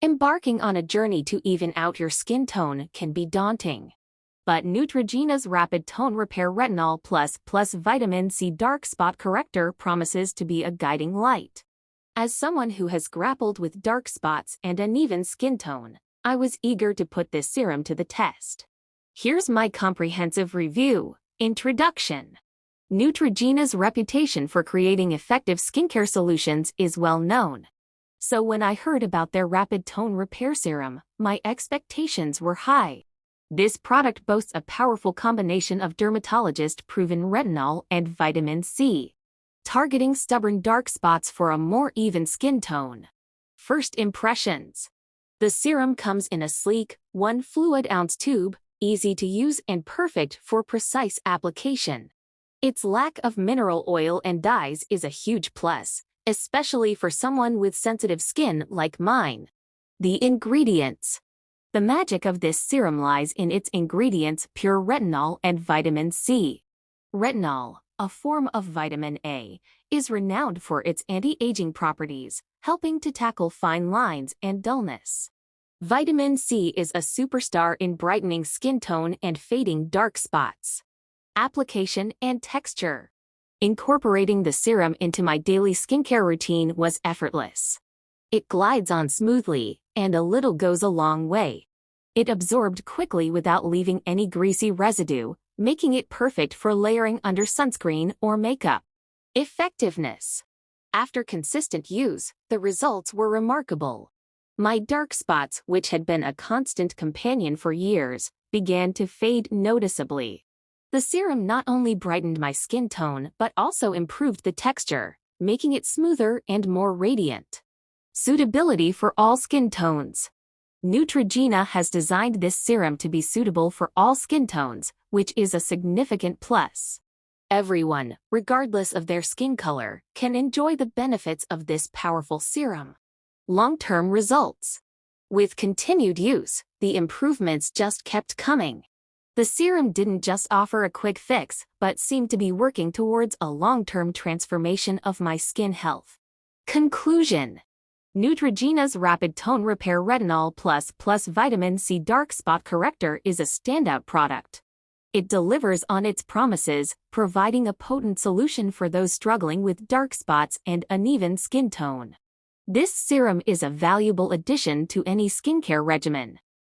Embarking on a journey to even out your skin tone can be daunting. But Neutrogena's Rapid Tone Repair Retinol Plus Vitamin C Dark Spot Corrector promises to be a guiding light. As someone who has grappled with dark spots and uneven skin tone, I was eager to put this serum to the test. Here's my comprehensive review. Introduction. Neutrogena's reputation for creating effective skincare solutions is well known. So when I heard about their Rapid Tone Repair Serum, my expectations were high. This product boasts a powerful combination of dermatologist-proven retinol and vitamin C, targeting stubborn dark spots for a more even skin tone. First impressions. The serum comes in a sleek, 1 fluid ounce tube, easy to use and perfect for precise application. Its lack of mineral oil and dyes is a huge plus, especially for someone with sensitive skin like mine. The ingredients. The magic of this serum lies in its ingredients: pure retinol and vitamin C. Retinol, a form of vitamin A, is renowned for its anti-aging properties, helping to tackle fine lines and dullness. Vitamin C is a superstar in brightening skin tone and fading dark spots. Application and texture. Incorporating the serum into my daily skincare routine was effortless. It glides on smoothly, and a little goes a long way. It absorbed quickly without leaving any greasy residue, making it perfect for layering under sunscreen or makeup. Effectiveness. After consistent use, the results were remarkable. My dark spots, which had been a constant companion for years, began to fade noticeably. The serum not only brightened my skin tone but also improved the texture, making it smoother and more radiant. Suitability for all skin tones. Neutrogena has designed this serum to be suitable for all skin tones, which is a significant plus. Everyone, regardless of their skin color, can enjoy the benefits of this powerful serum. Long-term results. With continued use, the improvements just kept coming. The serum didn't just offer a quick fix, but seemed to be working towards a long-term transformation of my skin health. Conclusion. Neutrogena's Rapid Tone Repair Retinol Plus Vitamin C Dark Spot Corrector is a standout product. It delivers on its promises, providing a potent solution for those struggling with dark spots and uneven skin tone. This serum is a valuable addition to any skincare regimen,